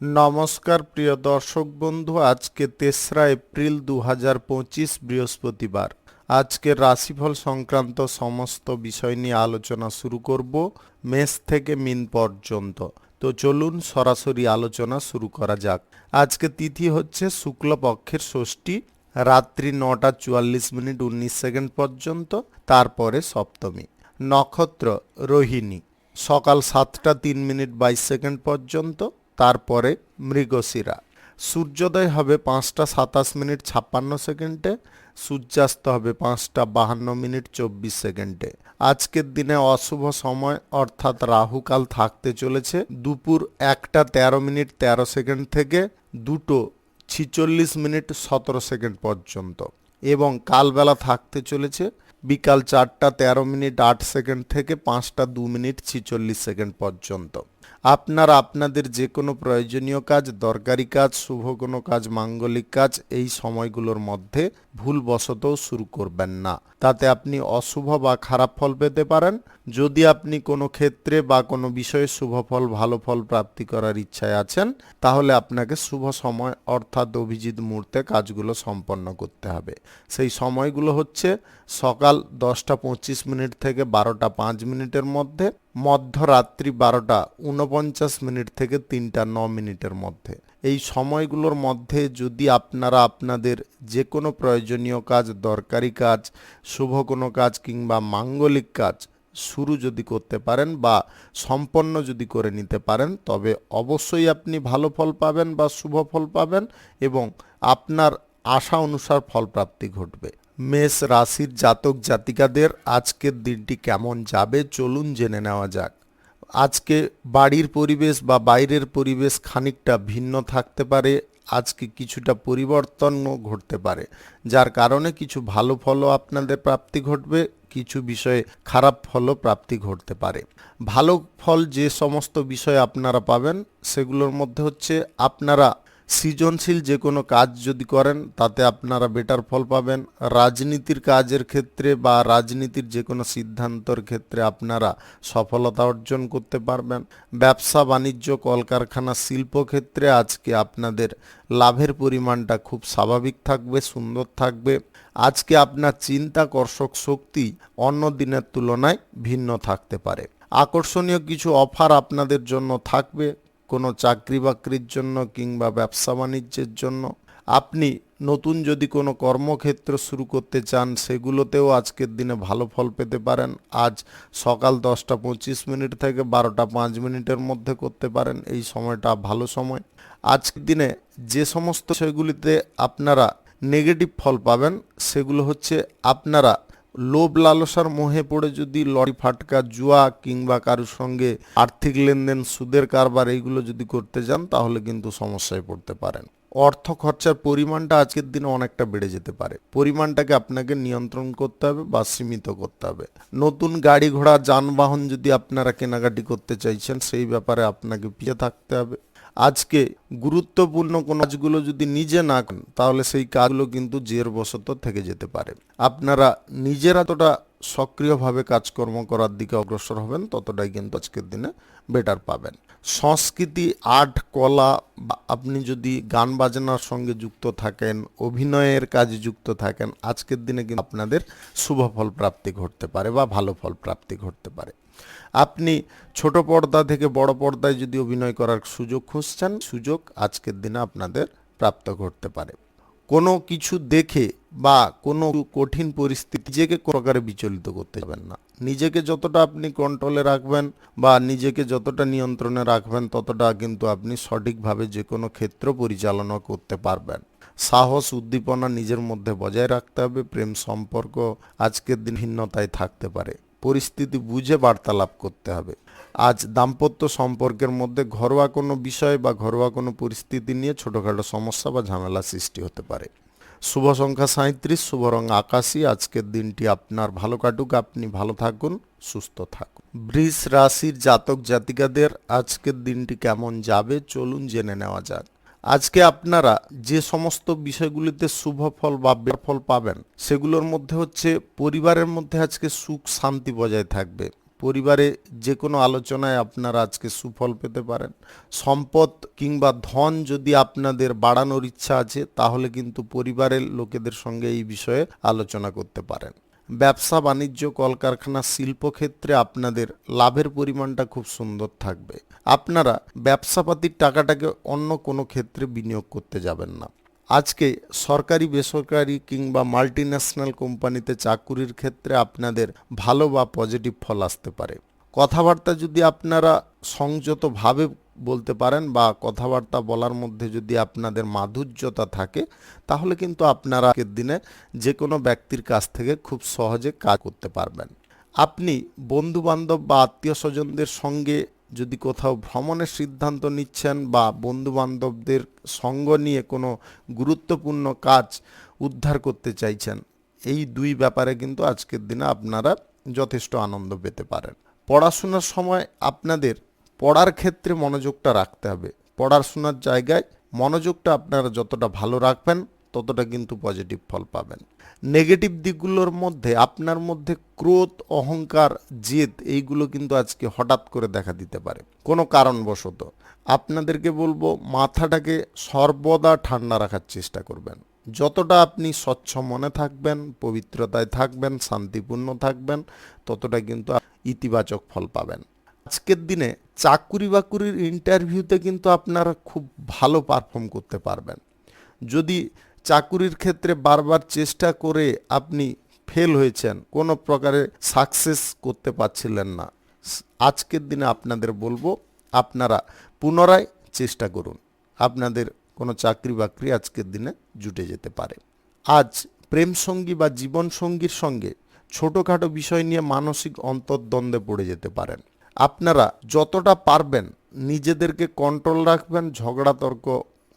নমস্কার প্রিয় দর্শক বন্ধু, আজকে ৩রা এপ্রিল ২০২৫ বৃহস্পতিবার। আজকের রাশিফল সংক্রান্ত সমস্ত বিষয় নিয়ে আলোচনা শুরু করব মেষ থেকে মিন পর্যন্ত। তো চলুন সরাসরি আলোচনা শুরু করা যাক। আজকে তিথি হচ্ছে শুক্লপক্ষের ষষ্ঠী, রাত্রি ৯টা ৪৪ মিনিট ১৯ সেকেন্ড পর্যন্ত, তারপরে সপ্তমী। নক্ষত্র রোহিণী, সকাল ৭টা ৩ মিনিট ২২ সেকেন্ড পর্যন্ত, তারপরে মৃগশিরা। সূর্যোদয় হবে ৫টা ২৭ মিনিট ৫৬ সেকেন্ডে, সূর্যাস্ত হবে ৫টা ৫২ মিনিট ২৪ সেকেন্ডে। আজকের দিনে অশুভ সময় অর্থাৎ রাহুকাল থাকতে চলেছে দুপুর ১টা ১৩ মিনিট ১৩ সেকেন্ড থেকে ২টো ৪৬ মিনিট ১৭ সেকেন্ড পর্যন্ত, এবং কালবেলা থাকতে চলেছে বিকাল ৪টা ১৩ মিনিট ৮ সেকেন্ড থেকে ৫টা ২ মিনিট ৪৬ সেকেন্ড পর্যন্ত। আপনারা আপনাদের যে কোনো প্রয়োজনীয় কাজ, দরকারি কাজ, শুভ কোনো কাজ, মাঙ্গলিক কাজ এই সময়গুলোর মধ্যে ভুলবশতও শুরু করবেন না, তাতে আপনি অশুভ বা খারাপ ফল পেতে পারেন। যদি আপনি কোনো ক্ষেত্রে বা কোনো বিষয়ে শুভ ফল, ভালো ফল প্রাপ্তি করার ইচ্ছায় আছেন, তাহলে আপনাকে শুভ সময় অর্থাৎ অভিজিৎ মুহূর্তে কাজগুলো সম্পন্ন করতে হবে। সেই সময়গুলো হচ্ছে সকাল 10টা 25 মিনিট থেকে 12টা 5 মিনিটের মধ্যে, মধ্যরাত্রি 12টা 49 মিনিট থেকে 3টা 9 মিনিটের মধ্যে। এই সময়গুলোর মধ্যে যদি আপনারা আপনাদের যে কোনো প্রয়োজনীয় কাজ, দরকারি কাজ, শুভ কোনো কাজ কিংবা মাঙ্গলিক কাজ শুরু যদি করতে পারেন বা সম্পন্ন যদি করে নিতে পারেন, তবে অবশ্যই আপনি ভালো ফল পাবেন বা শুভ ফল পাবেন এবং আপনার আশা অনুসার ফলপ্রাপ্তি ঘটবে। মেষ রাশির জাতক জাতিকাদের আজকের দিনটি কেমন যাবে চলুন জেনে নেওয়া যাক। আজকে বাড়ির পরিবেশ বা বাইরের পরিবেশ খানিকটা ভিন্ন থাকতে পারে। আজকে কিছুটা পরিবর্তনও ঘটতে পারে, যার কারণে কিছু ভালো ফলও আপনাদের প্রাপ্তি ঘটবে, কিছু বিষয়ে খারাপ ফলও প্রাপ্তি ঘটতে পারে। ভালো ফল যে সমস্ত বিষয়ে আপনারা পাবেন সেগুলোর মধ্যে হচ্ছে আপনারা সৃজনশীল যে কোনো কাজ যদি করেন তাতে আপনারা বেটার ফল পাবেন। রাজনীতির কাজের ক্ষেত্রে বা রাজনীতির যে কোনো সিদ্ধান্তর ক্ষেত্রে আপনারা সফলতা অর্জন করতে পারবেন। ব্যবসা বাণিজ্য, কলকারখানা, শিল্পক্ষেত্রে আজকে আপনাদের লাভের পরিমাণটা খুব স্বাভাবিক থাকবে, সুন্দর থাকবে। আজকে আপনার চিন্তাকর্ষক শক্তি অন্য দিনের তুলনায় ভিন্ন থাকতে পারে। আকর্ষণীয় কিছু অফার আপনাদের জন্য থাকবে, কোনো চাকরি বাকরির জন্য কিংবা ব্যবসা বাণিজ্যের জন্য। আপনি নতুন যদি কোনো কর্মক্ষেত্র শুরু করতে চান সেগুলোতেও আজকের দিনে ভালো ফল পেতে পারেন। আজ সকাল 10টা 25 মিনিট থেকে 12টা 5 মিনিটের মধ্যে করতে পারেন, এই সময়টা ভালো সময়। আজকের দিনে যে সমস্ত বিষয়গুলিতে আপনারা নেগেটিভ ফল পাবেন সেগুলো হচ্ছে আপনারা লোভ লালসার মোহে পড়ে যদি লটারি ফাটকা, জুয়া কিংবা কারোর সঙ্গে আর্থিক লেনদেন, সুদের কারবার এইগুলো যদি করতে যান তাহলে কিন্তু সমস্যায় পড়তে পারেন। অর্থ খরচার পরিমাণটা আজকের দিনে অনেকটা বেড়ে যেতে পারে, পরিমাণটাকে আপনাকে নিয়ন্ত্রণ করতে হবে বা সীমিত করতে হবে। নতুন গাড়ি ঘোড়া, যানবাহন যদি আপনারা কেনাকাটি করতে চাইছেন সেই ব্যাপারে আপনাকে পিছিয়ে থাকতে হবে। আজকে গুরুত্বপূর্ণ কোনো কাজগুলো যদি নিজে না করেন তাহলে সেই কাজগুলো কিন্তু জেরবশত থেকে যেতে পারে। আপনারা নিজেরা যতটা সক্রিয়ভাবে কাজকর্ম করার দিকে অগ্রসর হবেন ততটাই কিন্তু আজকের দিনে বেটার পাবেন। সংস্কৃতি, আর্ট, কলা বা আপনি যদি গান বাজনার সঙ্গে যুক্ত থাকেন, অভিনয়ের কাজে যুক্ত থাকেন, আজকের দিনে কিন্তু আপনাদের শুভ ফল প্রাপ্তি ঘটতে পারে বা ভালো ফল প্রাপ্তি ঘটতে পারে। আপনি ছোট পর্দা থেকে বড় পর্দায় যদি অভিনয় করার সুযোগ খুঁজছেন, সুযোগ আজকের দিনে আপনাদের প্রাপ্ত ঘটতে পারে। কোনো কিছু দেখে বা কোনো কঠিন পরিস্থিতি নিজেকে কোনো প্রকারে বিচলিত করতে যাবেন না। নিজেকে যতটা আপনি কন্ট্রোলে রাখবেন বা নিজেকে যতটা নিয়ন্ত্রণে রাখবেন ততটা কিন্তু আপনি সঠিকভাবে যে কোনো ক্ষেত্র পরিচালনা করতে পারবেন। সাহস, উদ্দীপনা নিজের মধ্যে বজায় রাখতে হবে। প্রেম সম্পর্ক আজকের দিন ভিন্নতায় থাকতে পারে, পরিস্থিতি বুঝে বার্তালাপ করতে হবে। আজ দাম্পত্য সম্পর্কের মধ্যে ঘরোয়া কোনো বিষয় বা ঘরোয়া কোনো পরিস্থিতি নিয়ে ছোটোখাটো সমস্যা বা ঝামেলা সৃষ্টি হতে পারে। শুভ সংখ্যা 37, শুভ রং আকাশী। আজকের দিনটি আপনার ভালো কাটুক, আপনি ভালো থাকুন, সুস্থ থাকুন। বৃষ রাশির জাতক জাতিকাদের আজকের দিনটি কেমন যাবে চলুন জেনে নেওয়া যাক। আজকে আপনারা যে সমস্ত বিষয়গুলিতে শুভ ফল বা ফল পাবেন সেগুলোর মধ্যে হচ্ছে পরিবারের মধ্যে আজকে সুখ শান্তি বজায় থাকবে। পরিবারে যে কোনো আলোচনায় আপনারা আজকে সুফল পেতে পারেন। সম্পদ কিংবা ধন যদি আপনাদের বাড়ানোর ইচ্ছা আছে তাহলে কিন্তু পরিবারের লোকেদের সঙ্গে এই বিষয়ে আলোচনা করতে পারেন। ব্যবসা বাণিজ্য কলকারখানা শিল্পক্ষেত্রে আপনাদের লাভের পরিমাণটা খুব সুন্দর থাকবে। আপনারা ব্যবসাপাতির টাকাটাকে অন্য কোনো ক্ষেত্রে বিনিয়োগ করতে যাবেন না। আজকে সরকারি বেসরকারি কিংবা মাল্টিন্যাশনাল কোম্পানিতে চাকুরির ক্ষেত্রে আপনাদের ভালো বা পজিটিভ ফল আসতে পারে। কথাবার্তা যদি আপনারা সংযতভাবে বলতে পারেন বা কথাবার্তা বলার মধ্যে যদি আপনাদের মাধুর্যতা থাকে তাহলে কিন্তু আপনারা আজকের দিনে যে কোনো ব্যক্তির কাছ থেকে খুব সহজে কাজ করতে পারবেন। আপনি বন্ধুবান্ধব বা আত্মীয় স্বজনদের সঙ্গে যদি কোথাও ভ্রমণের সিদ্ধান্ত নিচ্ছেন বা বন্ধুবান্ধবদের সঙ্গ নিয়ে কোনো গুরুত্বপূর্ণ কাজ উদ্ধার করতে চাইছেন, এই দুই ব্যাপারে কিন্তু আজকের দিনে আপনারা যথেষ্ট আনন্দ পেতে পারেন। পড়াশোনার সময় আপনাদের পড়ার ক্ষেত্রে মনোযোগটা রাখতে হবে। পড়াশোনার জায়গায় মনোযোগটা আপনারা যতটা ভালো রাখবেন ততটা কিন্তু পজিটিভ ফল পাবেন। নেগেটিভ দিকগুলোর মধ্যে আপনার মধ্যে ক্রোধ, অহংকার, জেদ এইগুলো কিন্তু আজকে হঠাৎ করে দেখা দিতে পারে কোনো কারণবশত। আপনাদেরকে বলবো মাথাটাকে সর্বদা ঠান্ডা রাখার চেষ্টা করবেন। যতটা আপনি স্বচ্ছ মনে থাকবেন, পবিত্রতায় থাকবেন, শান্তিপূর্ণ থাকবেন, ততটা কিন্তু ইতিবাচক ফল পাবেন। আজকের দিনে চাকুরি বাকুরির ইন্টারভিউতে কিন্তু আপনারা খুব ভালো পারফর্ম করতে পারবেন। যদি চাকুরির ক্ষেত্রে বারবার চেষ্টা করে আপনি ফেল হয়েছেন, কোনো প্রকারে সাকসেস করতে পারছিলেন না, আজকের দিনে আপনাদের বলবো আপনারা পুনরায় চেষ্টা করুন। আপনাদের কোনো চাকরি বাকরি আজকের দিনে জুটে যেতে পারে। আজ প্রেম সঙ্গী বা জীবন সঙ্গীর সঙ্গে ছোটোখাটো বিষয় নিয়ে মানসিক অন্তর্দ্বন্দ্বে পড়ে যেতে পারেন। আপনারা যতটা পারবেন নিজেদেরকে কন্ট্রোল রাখবেন, ঝগড়া তর্ক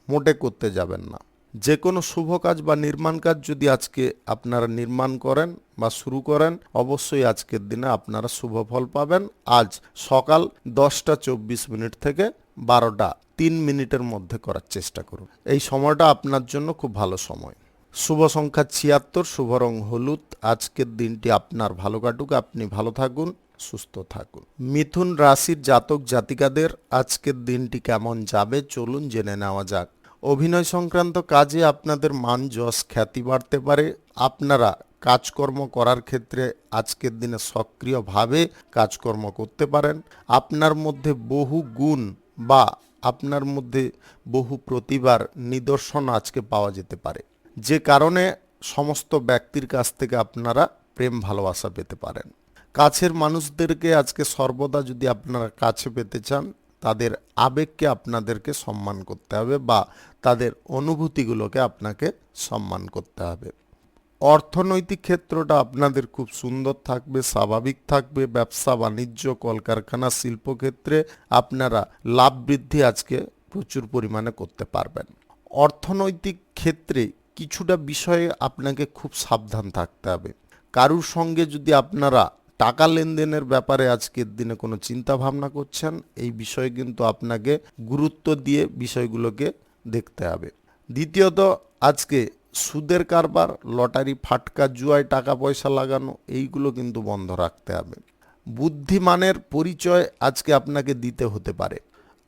মোটে করতে যাবেন না। যে কোনো শুভ কাজ বা নির্মাণ কাজ যদি আজকে আপনারা নির্মাণ করেন বা শুরু করেন, অবশ্যই আজকের দিনে আপনারা শুভ ফল পাবেন। আজ সকাল 10:24 থেকে 12:03 মধ্যে করার চেষ্টা করুন। এই সময়টা আপনার জন্য খুব ভালো সময়। শুভ সংখ্যা 76, শুভ রং হলুদ। আজকের দিনটি আপনার ভালো কাটুক, আপনি ভালো থাকুন, সুস্থ থাকুন। মিথুন রাশির জাতক জাতিকাদের আজকের দিনটি কেমন যাবে চলুন জেনে নেওয়া যাক। অভিনয় সংক্রান্ত কাজে আপনাদের মান যশ খ্যাতি বাড়তে পারে। আপনারা কাজকর্ম করার ক্ষেত্রে আজকের দিনে সক্রিয়ভাবে কাজকর্ম করতে পারেন। আপনার মধ্যে বহু গুণ বা আপনার মধ্যে বহু প্রতিভার নিদর্শন আজকে পাওয়া যেতে পারে, যে কারণে সমস্ত ব্যক্তির কাছ থেকে আপনারা প্রেম ভালোবাসা পেতে পারেন। কাছের মানুষদেরকে আজকে সর্বদা যদি আপনারা কাছে পেতে চান, তাদের আবেগকে আপনাদেরকে সম্মান করতে হবে বা তাদের অনুভূতিগুলোকে আপনাকে সম্মান করতে হবে। অর্থনৈতিক ক্ষেত্রটা আপনাদের খুব সুন্দর থাকবে, স্বাভাবিক থাকবে। ব্যবসা বাণিজ্য কলকারখানা শিল্পক্ষেত্রে আপনারা লাভ বৃদ্ধি আজকে প্রচুর পরিমাণে করতে পারবেন। অর্থনৈতিক ক্ষেত্রে কিছুটা বিষয়ে আপনাকে খুব সাবধান থাকতে হবে। কারুর সঙ্গে যদি আপনারা টাকা লেনদেনের ব্যাপারে আজকের দিনে কোনো চিন্তা ভাবনা করছেন, এই বিষয়ে কিন্তু আপনাকে গুরুত্ব দিয়ে বিষয়গুলোকে দেখতে হবে। দ্বিতীয়ত, আজকে সুদের কারবার, লটারি, ফাটকা, জুয়ায় টাকা পয়সা লাগানো এইগুলো কিন্তু বন্ধ রাখতে হবে। বুদ্ধিমানের পরিচয় আজকে আপনাকে দিতে হতে পারে।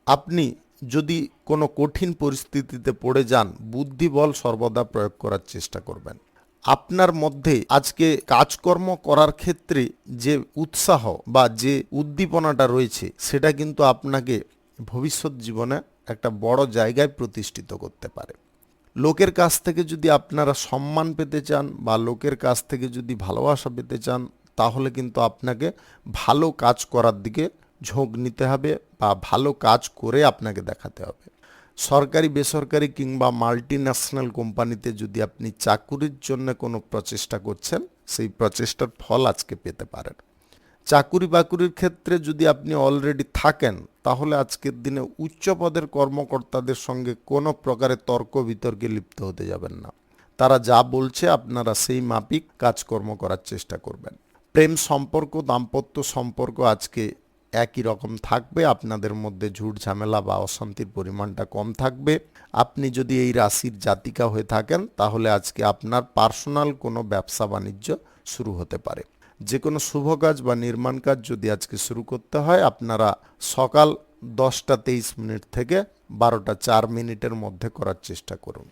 আপনি যদি কোনো কঠিন পরিস্থিতিতে পড়ে যান, বুদ্ধিবল সর্বদা প্রয়োগ করার চেষ্টা করবেন। আপনার মধ্যে আজকে কাজকর্ম করার ক্ষেত্রে যে উৎসাহ বা যে উদ্দীপনাটা রয়েছে সেটা কিন্তু আপনাকে ভবিষ্যৎ জীবনে একটা বড় জায়গায় প্রতিষ্ঠিত করতে পারে। লোকের কাছ থেকে যদি আপনারা সম্মান পেতে চান বা লোকের কাছ থেকে যদি ভালোবাসা পেতে চান, তাহলে কিন্তু আপনাকে ভালো কাজ করার দিকে ঝোঁক নিতে হবে বা ভালো কাজ করে আপনাকে দেখাতে হবে। সরকারি বেসরকারি কিংবা মাল্টিন্যাশনাল কোম্পানিতে যদি আপনি চাকুরির জন্য কোনো প্রচেষ্টা করছেন, সেই প্রচেষ্টার ফল আজকে পেতে পারেন। চাকুরি বাকুরির ক্ষেত্রে যদি আপনি অলরেডি থাকেন, তাহলে আজকের দিনে উচ্চ পদের কর্মকর্তাদের সঙ্গে কোনো প্রকারের তর্ক বিতর্কে লিপ্ত হতে যাবেন না। তারা যা বলছে আপনারা সেই মাফিক কাজকর্ম করার চেষ্টা করবেন। প্রেম সম্পর্ক, দাম্পত্য সম্পর্ক আজকে একই রকম থাকবে। আপনাদের মধ্যে ঝুট ঝামেলা বা অশান্তির পরিমাণটা কম থাকবে। আপনি যদি এই রাশির জাতিকা হয়ে থাকেন, তাহলে আজকে আপনার পার্সোনাল কোনো ব্যবসা বাণিজ্য শুরু হতে পারে। যে কোনো শুভ কাজ বা নির্মাণ কাজ যদি আজকে শুরু করতে হয় আপনারা সকাল 10টা 23 মিনিট থেকে 12টা 4 মিনিটের মধ্যে করার চেষ্টা করুন।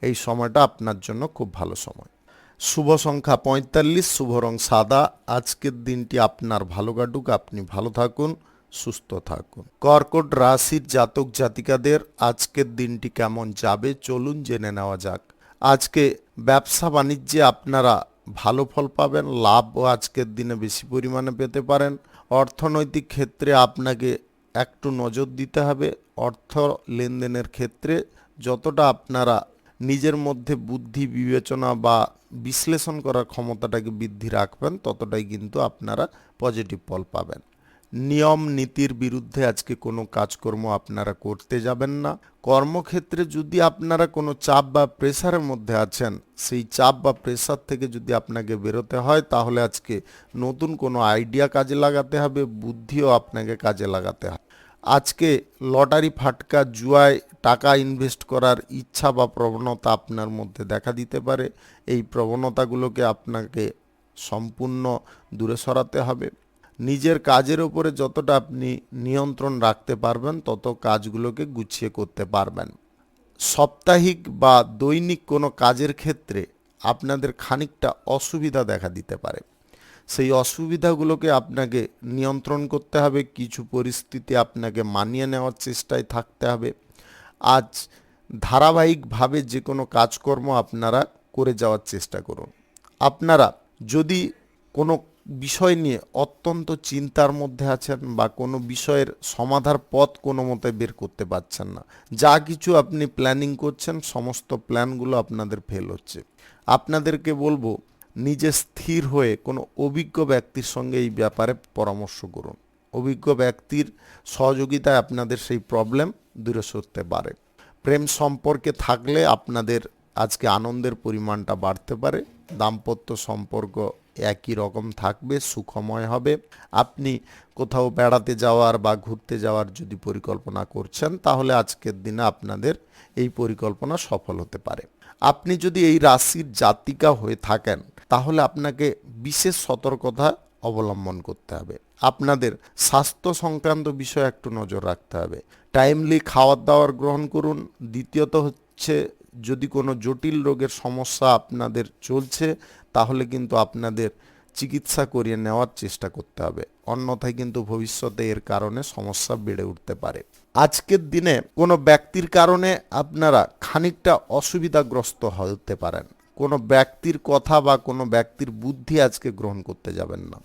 এই সময়টা আপনার জন্য খুব ভালো সময়। শুভ সংখ্যা 45, শুভ রং সাদা। আজকের দিনটি আপনার ভালো কাটুক, আপনি ভালো থাকুন, সুস্থ থাকুন। কর্কট রাশির জাতক জাতিকাদের আজকের দিনটি কেমন যাবে চলুন জেনে নেওয়া যাক। আজকে ব্যবসা বাণিজ্যে আপনারা ভালো ফল পাবেন, লাভও আজকের দিনে বেশি পরিমাণে পেতে পারেন। অর্থনৈতিক ক্ষেত্রে আপনাকে একটু নজর দিতে হবে। অর্থ লেনদেনের ক্ষেত্রে যতটা আপনারা নিজের মধ্যে বুদ্ধি বিবেচনা বা বিশ্লেষণ করার ক্ষমতাটাকে বৃদ্ধি রাখবেন ততটাই কিন্তু আপনারা পজিটিভ ফল পাবেন। নিয়ম নীতির বিরুদ্ধে আজকে কোনো কাজকর্ম আপনারা করতে যাবেন না। কর্মক্ষেত্রে যদি আপনারা কোনো চাপ বা প্রেসারের মধ্যে আছেন, সেই চাপ বা প্রেসার থেকে যদি আপনাকে বেরোতে হয় তাহলে আজকে নতুন কোনো আইডিয়া কাজে লাগাতে হবে, বুদ্ধিও আপনাকে কাজে লাগাতে হবে। আজকে লটারি ফাটকা জুয়ায় টাকা ইনভেস্ট করার ইচ্ছা বা প্রবণতা আপনার মধ্যে দেখা দিতে পারে। এই প্রবণতাগুলোকে আপনাকে সম্পূর্ণ দূরে সরাতে হবে। নিজের কাজের ওপরে যতটা আপনি নিয়ন্ত্রণ রাখতে পারবেন তত কাজগুলোকে গুছিয়ে করতে পারবেন। সাপ্তাহিক বা দৈনিক কোনো কাজের ক্ষেত্রে আপনাদের খানিকটা অসুবিধা দেখা দিতে পারে। সেই অসুবিধাগুলোকে আপনাকে নিয়ন্ত্রণ করতে হবে, কিছু পরিস্থিতি আপনাকে মানিয়ে নেওয়ার চেষ্টায় থাকতে হবে। আজ ধারাবাহিকভাবে যে কোনো কাজকর্ম আপনারা করে যাওয়ার চেষ্টা করুন। আপনারা যদি কোনো বিষয় নিয়ে অত্যন্ত চিন্তার মধ্যে আছেন বা কোনো বিষয়ের সমাধার পথ কোনো মতে বের করতে পারছেন না, যা কিছু আপনি প্ল্যানিং করছেন সমস্ত প্ল্যানগুলো আপনাদের ফেল হচ্ছে, আপনাদেরকে বলবো নিজে স্থির হয়ে কোনো অভিজ্ঞ ব্যক্তির সঙ্গে এই ব্যাপারে পরামর্শ করুন। অভিজ্ঞ ব্যক্তির সহযোগিতায় আপনাদের সেই প্রবলেম দূরে সরতে পারে। প্রেম সম্পর্কে থাকলে আপনাদের আজকে আনন্দের পরিমাণটা বাড়তে পারে। দাম্পত্য সম্পর্ক একই রকম থাকবে, সুখময় হবে। আপনি কোথাও বেড়াতে যাওয়ার বা ঘুরতে যাওয়ার যদি পরিকল্পনা করছেন তাহলে আজকের দিনে আপনাদের এই পরিকল্পনা সফল হতে পারে। আপনি যদি এই রাশির জাতিকা হয়ে থাকেন তাহলে আপনাকে বিশেষ সতর্কতা অবলম্বন করতে হবে। আপনাদের স্বাস্থ্য সংক্রান্ত বিষয়ে একটু নজর রাখতে হবে। টাইমলি খাওয়ার দাওয়ার গ্রহণ করুন। দ্বিতীয়ত হচ্ছে যদি কোনো জটিল রোগের সমস্যা আপনাদের চলছে তাহলে কিন্তু আপনাদের চিকিৎসা করিয়ে নেওয়ার চেষ্টা করতে হবে, অন্যথায় কিন্তু ভবিষ্যতে এর কারণে সমস্যা বেড়ে উঠতে পারে। আজকের দিনে কোনো ব্যক্তির কারণে আপনারা খানিকটা অসুবিধাগ্রস্ত হতে পারেন। কোনো ব্যক্তির কথা বা কোনো ব্যক্তির বুদ্ধি আজকে গ্রহণ করতে যাবেন না।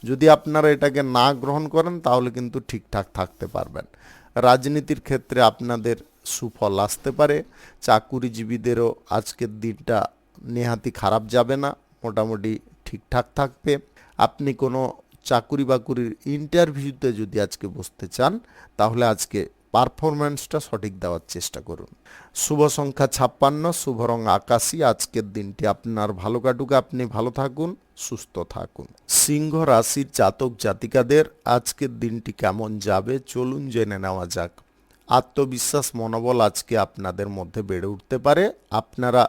যদি আপনারা এটাকে না গ্রহণ করেন তাহলে কিন্তু ঠিকঠাক থাকতে পারবেন। রাজনীতির ক্ষেত্রে আপনাদের সুফল আসতে পারে। চাকুরিজীবীদেরও আজকের দিনটা নেহাতি খারাপ যাবে না, মোটামুটি ঠিকঠাক থাকবে। আপনি কোনো চাকুরি বাকুরির ইন্টারভিউতে যদি আজকে বসতে চান তাহলে আজকে পারফরম্যান্সটা সঠিক দেওয়ার চেষ্টা করুন। শুভ সংখ্যা 56, শুভ রং আকাশী। আজকের দিনটি আপনার ভালো কাটুক, আপনি ভালো থাকুন, সুস্থ থাকুন। সিংহ রাশির জাতক জাতিকাদের আজকের দিনটি কেমন যাবে চলুন জেনে নেওয়া যাক। আত্মবিশ্বাস মনোবল আজকে আপনাদের মধ্যে বেড়ে উঠতে পারে। আপনারা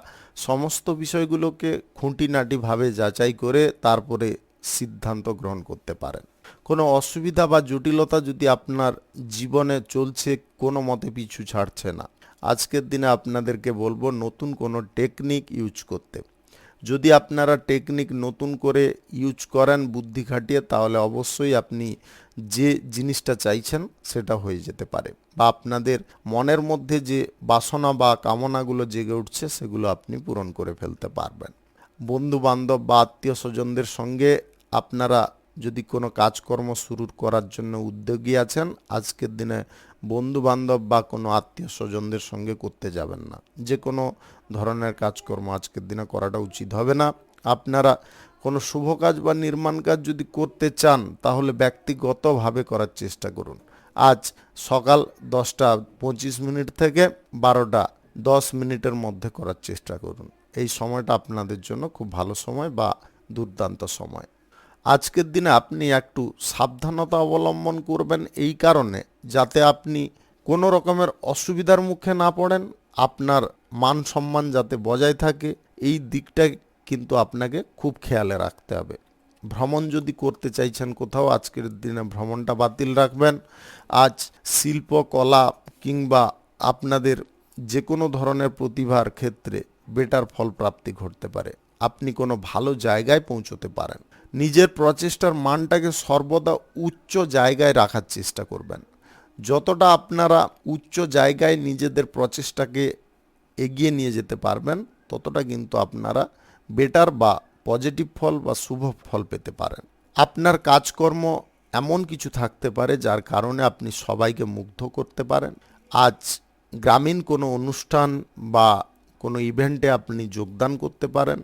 সমস্ত বিষয়গুলোকে খুঁটিনাটিভাবে যাচাই করে তারপরে সিদ্ধান্ত গ্রহণ করতে পারেন। কোনো অসুবিধা বা জটিলতা যদি আপনার জীবনে চলছে কোনো মতে পিছু ছাড়ছে না, আজকের দিনে আপনাদেরকে বলবো নতুন কোনো টেকনিক ইউজ করতে। যদি আপনারা টেকনিক নতুন করে ইউজ করেন বুদ্ধি খাটিয়ে তাহলে অবশ্যই আপনি যে জিনিসটা চাইছেন সেটা হয়ে যেতে পারে, বা আপনাদের মনের মধ্যে যে বাসনা বা কামনাগুলো জেগে উঠছে সেগুলো আপনি পূরণ করে ফেলতে পারবেন। বন্ধু বান্ধব বা আত্মীয় স্বজনদের সঙ্গে আপনারা যদি কোনো কাজকর্ম শুরু করার জন্য উদ্যোগী আছেন আজকের দিনে বন্ধু বান্ধব বা কোনো আত্মীয় স্বজনদের সঙ্গে করতে যাবেন না। যে কোনো ধরনের কাজকর্ম আজকের দিনে করাটা উচিত হবে না। আপনারা কোনো শুভ কাজ বা নির্মাণ কাজ যদি করতে চান তাহলে ব্যক্তিগতভাবে করার চেষ্টা করুন। আজ সকাল 10টা 25 মিনিট থেকে 12টা 10 মিনিটের মধ্যে করার চেষ্টা করুন। এই সময়টা আপনাদের জন্য খুব ভালো সময় বা দুর্দান্ত সময়। আজকের দিনে আপনি একটু সাবধানতা অবলম্বন করবেন এই কারণে যাতে আপনি কোনো রকমের অসুবিধার মুখে না পড়েন, আপনার মান সম্মান যাতে বজায় থাকে এই দিকটা কিন্তু আপনাকে খুব খেয়ালে রাখতে হবে। ভ্রমণ যদি করতে চাইছেন কোথাও, আজকের দিনে ভ্রমণটা বাতিল রাখবেন। আজ শিল্প কলা কিংবা আপনাদের যে কোনো ধরনের প্রতিভার ক্ষেত্রে বেটার ফল প্রাপ্তি ঘটতে পারে। আপনি কোনো ভালো জায়গায় পৌঁছতে পারেন। নিজের প্রচেষ্টার মানটাকে সর্বদা উচ্চ জায়গায় রাখার চেষ্টা করবেন। যতটা আপনারা উচ্চ জায়গায় নিজেদের প্রচেষ্টাকে এগিয়ে নিয়ে যেতে পারবেন, ততটা কিন্তু আপনারা বেটার বা পজিটিভ ফল বা শুভ ফল পেতে পারেন। আপনার কাজকর্ম এমন কিছু থাকতে পারে যার কারণে আপনি সবাইকে মুগ্ধ করতে পারেন। আজ গ্রামীণ কোনো অনুষ্ঠান বা কোনো ইভেন্টে আপনি যোগদান করতে পারেন।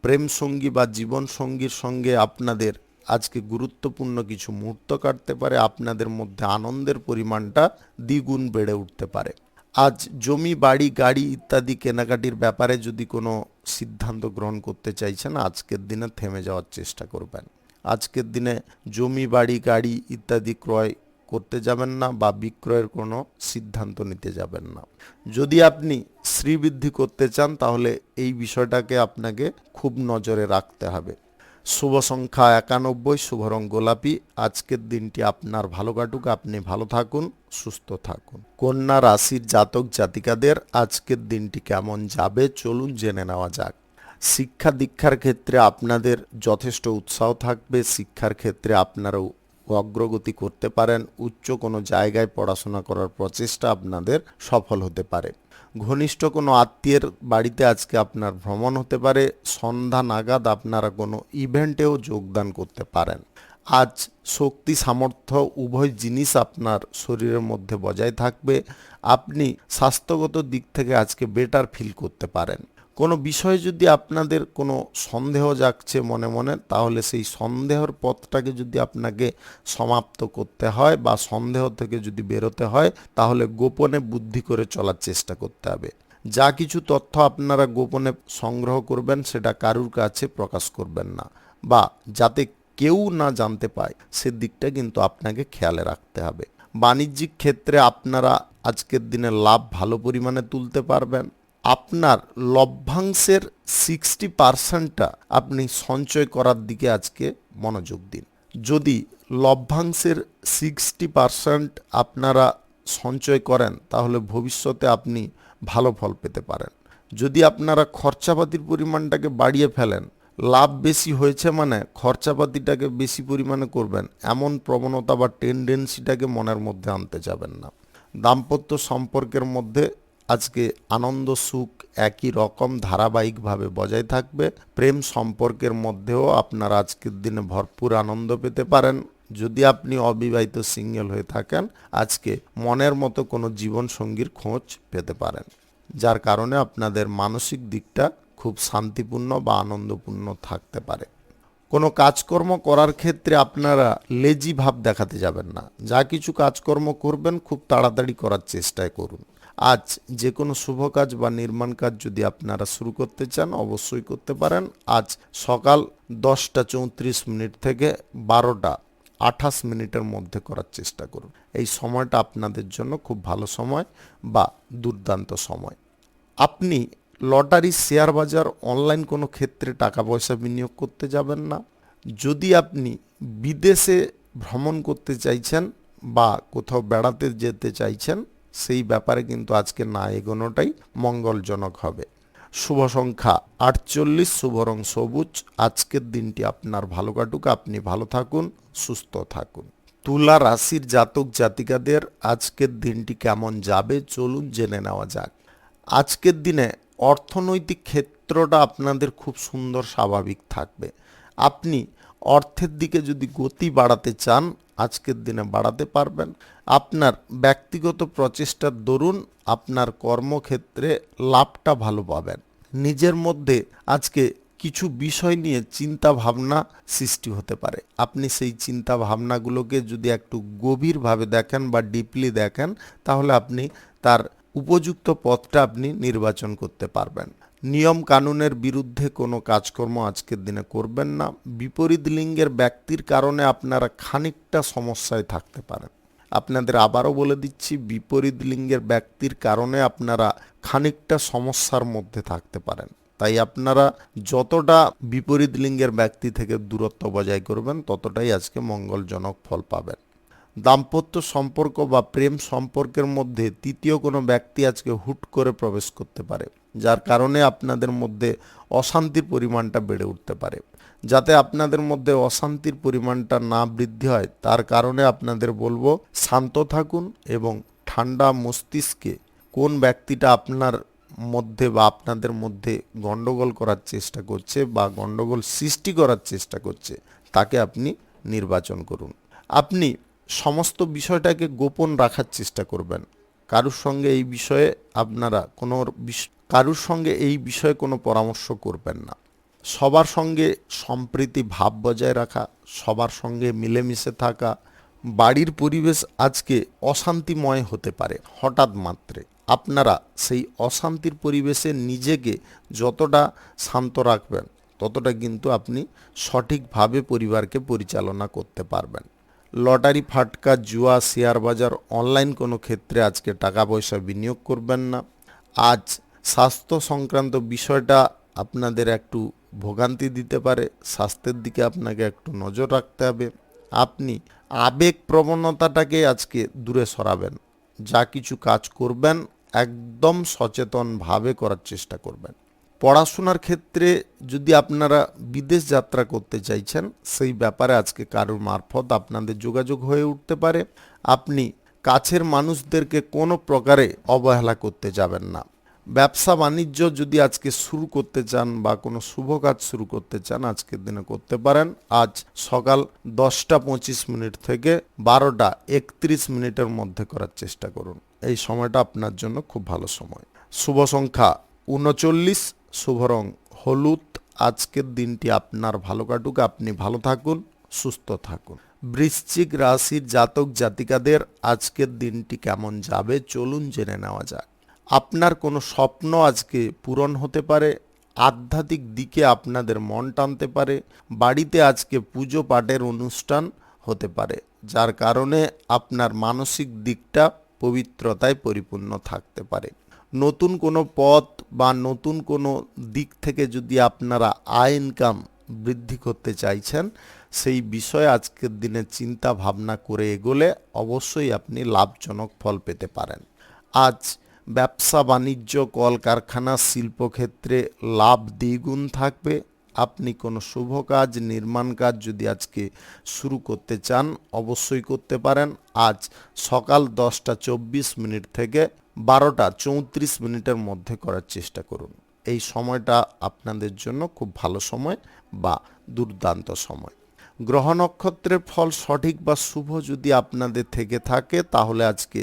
প্রেম সঙ্গী বা জীবন সঙ্গীর সঙ্গে আপনাদের আজকে গুরুত্বপূর্ণ কিছু মুহূর্ত কাটতে পারে। আপনাদের মধ্যে আনন্দের পরিমাণটা দ্বিগুণ বেড়ে উঠতে পারে। আজ জমি বাড়ি গাড়ি ইত্যাদি কেনাকাটির ব্যাপারে যদি কোনো সিদ্ধান্ত গ্রহণ করতে চাইছেন, আজকের দিনে থেমে যাওয়ার চেষ্টা করবেন। আজকের দিনে জমি বাড়ি গাড়ি ইত্যাদি ক্রয় করতে যাবেন না বা বিক্রয়ের কোনো সিদ্ধান্ত নিতে যাবেন না। যদি আপনি শ্রীবৃদ্ধি করতে চান, তাহলে এই বিষয়টাকে আপনাকে খুব নজরে রাখতে হবে। শুভ সংখ্যা 91, শুভ রং গোলাপি। আজকের দিনটি আপনার ভালো কাটুক, আপনি ভালো থাকুন, সুস্থ থাকুন। কন্যা রাশির জাতক জাতিকাদের আজকের দিনটি কেমন যাবে চলুন জেনে নেওয়া যাক। শিক্ষা দীক্ষার ক্ষেত্রে আপনাদের যথেষ্ট উৎসাহ থাকবে। শিক্ষার ক্ষেত্রে আপনারাও অগ্রগতি করতে পারেন। উচ্চ কোনো জায়গায় পড়াশোনা করার প্রচেষ্টা আপনাদের সফল হতে পারে। ঘনিষ্ঠ কোনো আত্মীয়ের বাড়িতে আজকে আপনার ভ্রমণ হতে পারে। সন্ধ্যা নাগাদ আপনারা কোনো ইভেন্টেও যোগদান করতে পারেন। আজ শক্তি সামর্থ্য উভয় জিনিস আপনার শরীরের মধ্যে বজায় থাকবে। আপনি স্বাস্থ্যগত দিক থেকে আজকে বেটার ফিল করতে পারেন। কোনো বিষয়ে যদি আপনাদের কোনো সন্দেহ জাগছে মনে মনে, তাহলে সেই সন্দেহের পথটাকে যদি আপনাকে সমাপ্ত করতে হয় বা সন্দেহ থেকে যদি বেরোতে হয়, তাহলে গোপনে বুদ্ধি করে চলার চেষ্টা করতে হবে। যা কিছু তথ্য আপনারা গোপনে সংগ্রহ করবেন, সেটা কারুর কাছে প্রকাশ করবেন না, বা যাতে কেউ না জানতে পায় সেদিকটা কিন্তু আপনাকে খেয়ালে রাখতে হবে। বাণিজ্যিক ক্ষেত্রে আপনারা আজকের দিনে লাভ ভালো পরিমাণে তুলতে পারবেন। আপনার লভ্যাংশের 60%টা আপনি সঞ্চয় করার দিকে আজকে মনোযোগ দিন। যদি লভ্যাংশের 60% আপনারা সঞ্চয় করেন, তাহলে ভবিষ্যতে আপনি ভালো ফল পেতে পারেন। যদি আপনারা খরচাপাতির পরিমাণটাকে বাড়িয়ে ফেলেন, লাভ বেশি হয়েছে মানে খরচাপাতিটাকে বেশি পরিমাণে করবেন, এমন প্রবণতা বা টেন্ডেন্সিটাকে মনের মধ্যে আনতে যাবেন না। দাম্পত্য সম্পর্কের মধ্যে আজকে আনন্দ সুখ একই রকম ধারাবাহিকভাবে বজায় থাকবে। প্রেম সম্পর্কের মধ্যেও আপনারা আজকের দিনে ভরপুর আনন্দ পেতে পারেন। যদি আপনি অবিবাহিত সিঙ্গেল হয়ে থাকেন, আজকে মনের মতো কোনো জীবন সঙ্গীর খোঁজ পেতে পারেন, যার কারণে আপনাদের মানসিক দিকটা খুব শান্তিপূর্ণ বা আনন্দপূর্ণ থাকতে পারে। কোনো কাজকর্ম করার ক্ষেত্রে আপনারা লেজি ভাব দেখাতে যাবেন না। যা কিছু কাজকর্ম করবেন খুব তাড়াতাড়ি করার চেষ্টায় করুন। আজ যে কোনো শুভ কাজ বা নির্মাণ কাজ যদি আপনারা শুরু করতে চান, অবশ্যই করতে পারেন। আজ সকাল 10:34 থেকে 12:28 মধ্যে করার চেষ্টা করুন। এই সময়টা আপনাদের জন্য খুব ভালো সময় বা দুর্দান্ত সময়। আপনি লটারি, শেয়ার বাজার, অনলাইন কোনো ক্ষেত্রে টাকা পয়সা বিনিয়োগ করতে যাবেন না। যদি আপনি বিদেশে ভ্রমণ করতে চাইছেন বা কোথাও বেড়াতে যেতে চাইছেন, সেই ব্যাপারে কিন্তু আজকে না এগোনোটাই মঙ্গলজনক হবে। শুভ সংখ্যা 48, শুভ রং সবুজ। আজকের দিনটি আপনার ভালো কাটুক, আপনি ভালো থাকুন, সুস্থ থাকুন। তুলা রাশির জাতক জাতিকাদের আজকের দিনটি কেমন যাবে চলুন জেনে নেওয়া যাক। আজকের দিনে অর্থনৈতিক ক্ষেত্রটা আপনাদের খুব সুন্দর স্বাভাবিক থাকবে। আপনি অর্থের দিকে যদি গতি বাড়াতে চান, আজকের দিনে বাড়াতে পারবেন। আপনার ব্যক্তিগত প্রচেষ্টার দরুন আপনার কর্মক্ষেত্রে লাভটা ভালো পাবেন। নিজের মধ্যে আজকে কিছু বিষয় নিয়ে চিন্তা ভাবনা সৃষ্টি হতে পারে। আপনি সেই চিন্তা ভাবনাগুলোকে যদি একটু গভীরভাবে দেখেন বা ডিপলি দেখেন, তাহলে আপনি তার উপযুক্ত পথটা আপনি নির্বাচন করতে পারবেন। নিয়ম কানুনের বিরুদ্ধে কোনো কাজকর্ম আজকের দিনে করবেন না। বিপরীত লিঙ্গের ব্যক্তির কারণে আপনারা খানিকটা সমস্যায় থাকতে পারেন। আপনাদের আবারও বলে দিচ্ছি, বিপরীত লিঙ্গের ব্যক্তির কারণে আপনারা খানিকটা সমস্যার মধ্যে থাকতে পারেন। তাই আপনারা যতটা বিপরীত লিঙ্গের ব্যক্তি থেকে দূরত্ব বজায় করবেন ততটাই আজকে মঙ্গলজনক ফল পাবেন। দাম্পত্য সম্পর্ক বা প্রেম সম্পর্কের মধ্যে তৃতীয় কোনো ব্যক্তি আজকে হুট করে প্রবেশ করতে পারে, যার কারণে আপনাদের মধ্যে অশান্তির পরিমাণটা বেড়ে উঠতে পারে। যাতে আপনাদের মধ্যে অশান্তির পরিমাণটা না বৃদ্ধি হয় তার কারণে আপনাদের বলবো শান্ত থাকুন এবং ঠান্ডা মস্তিষ্কে কোন ব্যক্তিটা আপনার মধ্যে বা আপনাদের মধ্যে গন্ডগোল করার চেষ্টা করছে বা গন্ডগোল সৃষ্টি করার চেষ্টা করছে তাকে আপনি নির্বাচন করুন। আপনি সমস্ত বিষয়টাকে গোপন রাখার চেষ্টা করবেন। কারুর সঙ্গে এই বিষয়ে আপনারা কারুর সঙ্গে এই বিষয়ে কোনো পরামর্শ করবেন না। সবার সঙ্গে সম্প্রীতি ভাব বজায় রাখা, সবার সঙ্গে মিলেমিশে থাকা। বাড়ির পরিবেশ আজকে অশান্তিময় হতে পারে হঠাৎ মাত্রে। আপনারা সেই অশান্তির পরিবেশে নিজেকে যতটা শান্ত রাখবেন ততটা কিন্তু আপনি সঠিকভাবে পরিবারকে পরিচালনা করতে পারবেন। লটারি, ফাটকা, জুয়া, শেয়ার বাজার, অনলাইন কোনো ক্ষেত্রে আজকে টাকা পয়সা বিনিয়োগ করবেন না। আজ স্বাস্থ্য সংক্রান্ত বিষয়টা আপনাদের একটু ভোগান্তি দিতে পারে, স্বাস্থ্যের দিকে আপনাকে একটু নজর রাখতে হবে। আপনি আবেগ প্রবণতাটাকে আজকে দূরে সরাবেন। যা কিছু কাজ করবেন একদম সচেতনভাবে করার চেষ্টা করবেন। পড়াশোনার ক্ষেত্রে যদি আপনারা বিদেশ যাত্রা করতে চাইছেন সেই ব্যাপারে আজকে কারোর মারফত আপনাদের যোগাযোগ হয়ে উঠতে পারে। আপনি কাছের মানুষদেরকে কোনো প্রকারে অবহেলা করতে যাবেন না। ব্যবসা বাণিজ্য যদি আজকে শুরু করতে চান বা কোনো শুভ কাজ শুরু করতে চান আজকের দিনে করতে পারেন। আজ সকাল 10:25 থেকে 12:31 মধ্যে করার চেষ্টা করুন। এই সময়টা আপনার জন্য খুব ভালো সময়। শুভ সংখ্যা 39, শুভ রং হলুদ। আজকের দিনটি আপনার ভালো কাটুক, আপনি ভালো থাকুন, সুস্থ থাকুন। বৃশ্চিক রাশির জাতক জাতিকাদের আজকের দিনটি কেমন যাবে চলুন জেনে নেওয়া যাক। আপনার কোনো স্বপ্ন আজকে পূরণ হতে পারে, আধ্যাত্মিক দিকে আপনাদের মন টানতে পারে, বাড়িতে আজকে পুজো পাঠের অনুষ্ঠান হতে পারে, যার কারণে আপনার মানসিক দিকটা পবিত্রতায় পরিপূর্ণ থাকতে পারে। নতুন কোনো পথ বা নতুন কোনো দিক থেকে যদি আপনারা আয় ইনকাম বৃদ্ধি করতে চাইছেন সেই বিষয়ে আজকের দিনে চিন্তা ভাবনা করে এগোলে অবশ্যই আপনি লাভজনক ফল পেতে পারেন। আজ ব্যবসা বাণিজ্য, কলকারখানা, শিল্পক্ষেত্রে লাভ দ্বিগুণ থাকবে। আপনি কোনো শুভ কাজ, নির্মাণ কাজ যদি আজকে শুরু করতে চান অবশ্যই করতে পারেন। আজ সকাল 10:24 থেকে 12:34 মধ্যে করার চেষ্টা করুন। এই সময়টা আপনাদের জন্য খুব ভালো সময় বা দুর্দান্ত সময়। গ্রহ নক্ষত্রের ফল সঠিক বা শুভ যদি আপনাদের থেকে থাকে তাহলে আজকে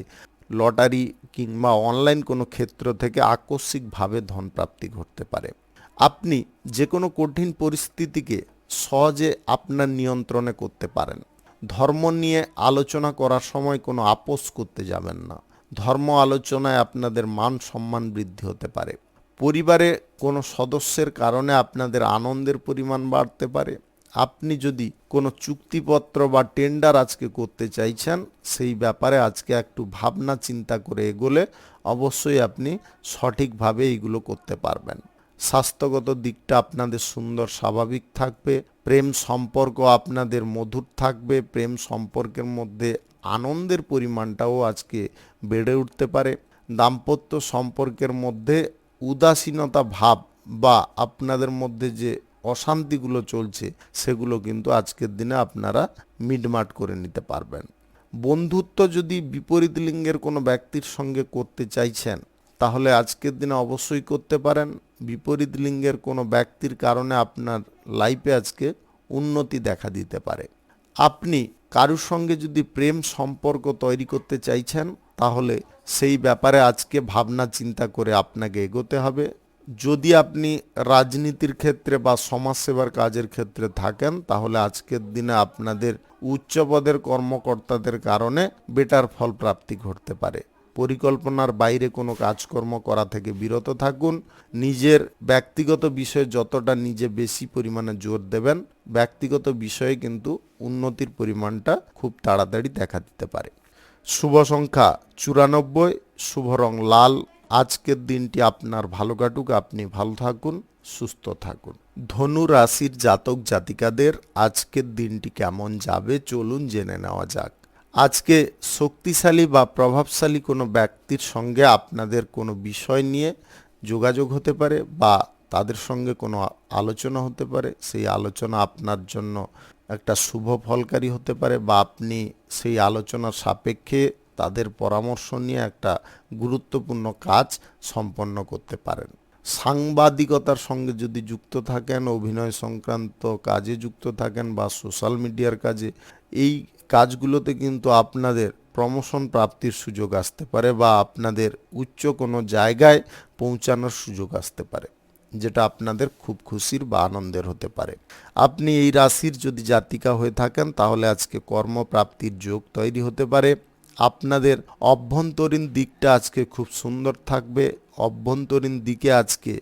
লটারি কিংবা অনলাইন কোনো ক্ষেত্র থেকে আকস্মিকভাবে ধনপ্রাপ্তি ঘটতে পারে। আপনি যে কোনো কঠিন পরিস্থিতিকে সহজে আপনার নিয়ন্ত্রণে করতে পারেন। ধর্ম নিয়ে আলোচনা করার সময় কোনো আপোষ করতে যাবেন না। ধর্ম আলোচনায় আপনাদের মান সম্মান বৃদ্ধি হতে পারে। পরিবারে কোনো সদস্যের কারণে আপনাদের আনন্দের পরিমাণ বাড়তে পারে। আপনি যদি কোনো চুক্তিপত্র বা টেন্ডার আজকে করতে চাইছেন সেই ব্যাপারে আজকে একটু ভাবনা চিন্তা করে এগোলে অবশ্যই আপনি সঠিকভাবে এইগুলো করতে পারবেন। স্বাস্থ্যগত দিকটা আপনাদের সুন্দর স্বাভাবিক থাকবে। প্রেম সম্পর্ক আপনাদের মধুর থাকবে। প্রেম সম্পর্কের মধ্যে আনন্দের পরিমাণটাও আজকে বেড়ে উঠতে পারে। দাম্পত্য সম্পর্কের মধ্যে উদাসীনতা ভাব বা আপনাদের মধ্যে যে অশান্তিগুলো চলছে সেগুলো কিন্তু আজকের দিনে আপনারা মিটমাট করে নিতে পারবেন। বন্ধুত্ব যদি বিপরীত লিঙ্গের কোনো ব্যক্তির সঙ্গে করতে চাইছেন তাহলে আজকের দিনে অবশ্যই করতে পারেন। বিপরীত লিঙ্গের কোনো ব্যক্তির কারণে আপনার লাইফে আজকে উন্নতি দেখা দিতে পারে। আপনি কারুর সঙ্গে যদি প্রেম সম্পর্ক তৈরি করতে চাইছেন তাহলে সেই ব্যাপারে আজকে ভাবনা চিন্তা করে আপনাকে এগোতে হবে। যদি আপনি রাজনীতির ক্ষেত্রে বা সমাজসেবার কাজের ক্ষেত্রে থাকেন তাহলে আজকের দিনে আপনাদের উচ্চপদের কর্মকর্তাদের কারণে বেটার ফল প্রাপ্তি ঘটতে পারে। পরিকল্পনার বাইরে কোনো কাজকর্ম করা থেকে বিরত থাকুন। নিজের ব্যক্তিগত বিষয়ে যতটা নিজে বেশি পরিমাণে জোর দেবেন ব্যক্তিগত বিষয়ে কিন্তু উন্নতির পরিমাণটা খুব তাড়াতাড়ি দেখা দিতে পারে। শুভ সংখ্যা 94, শুভ রং লাল। আজকের দিনটি আপনার ভালো কাটুক, আপনি ভালো থাকুন, সুস্থ থাকুন। ধনু রাশির জাতক জাতিকাদের আজকের দিনটি কেমন যাবে চলুন জেনে নেওয়া যাক। আজকে শক্তিশালী বা প্রভাবশালী কোনো ব্যক্তির সঙ্গে আপনাদের কোনো বিষয় নিয়ে যোগাযোগ হতে পারে বা তাদের সঙ্গে কোনো আলোচনা হতে পারে। সেই আলোচনা আপনার জন্য একটা শুভ ফলকারী হতে পারে বা আপনি সেই আলোচনার সাপেক্ষে তাদের পরামর্শ নিয়ে একটা গুরুত্বপূর্ণ কাজ সম্পন্ন করতে পারেন। সাংবাদিকতার সঙ্গে যদি যুক্ত থাকেন, অভিনয় সংক্রান্ত কাজে যুক্ত থাকেন বা সোশ্যাল মিডিয়ার কাজে, এই কাজগুলোতে কিন্তু আপনাদের প্রমোশন প্রাপ্তির সুযোগ আসতে পারে বা আপনাদের উচ্চ কোনো জায়গায় পৌঁছানোর সুযোগ আসতে পারে, যেটা আপনাদের খুব খুশির বা আনন্দের হতে পারে। আপনি এই রাশির যদি জাতিকা হয়ে থাকেন তাহলে আজকে কর্মপ্রাপ্তির যোগ তৈরি হতে পারে। আপনাদের অভ্যন্তরীণ দিকটা আজকে খুব সুন্দর থাকবে। অভ্যন্তরীণ দিকে আজকে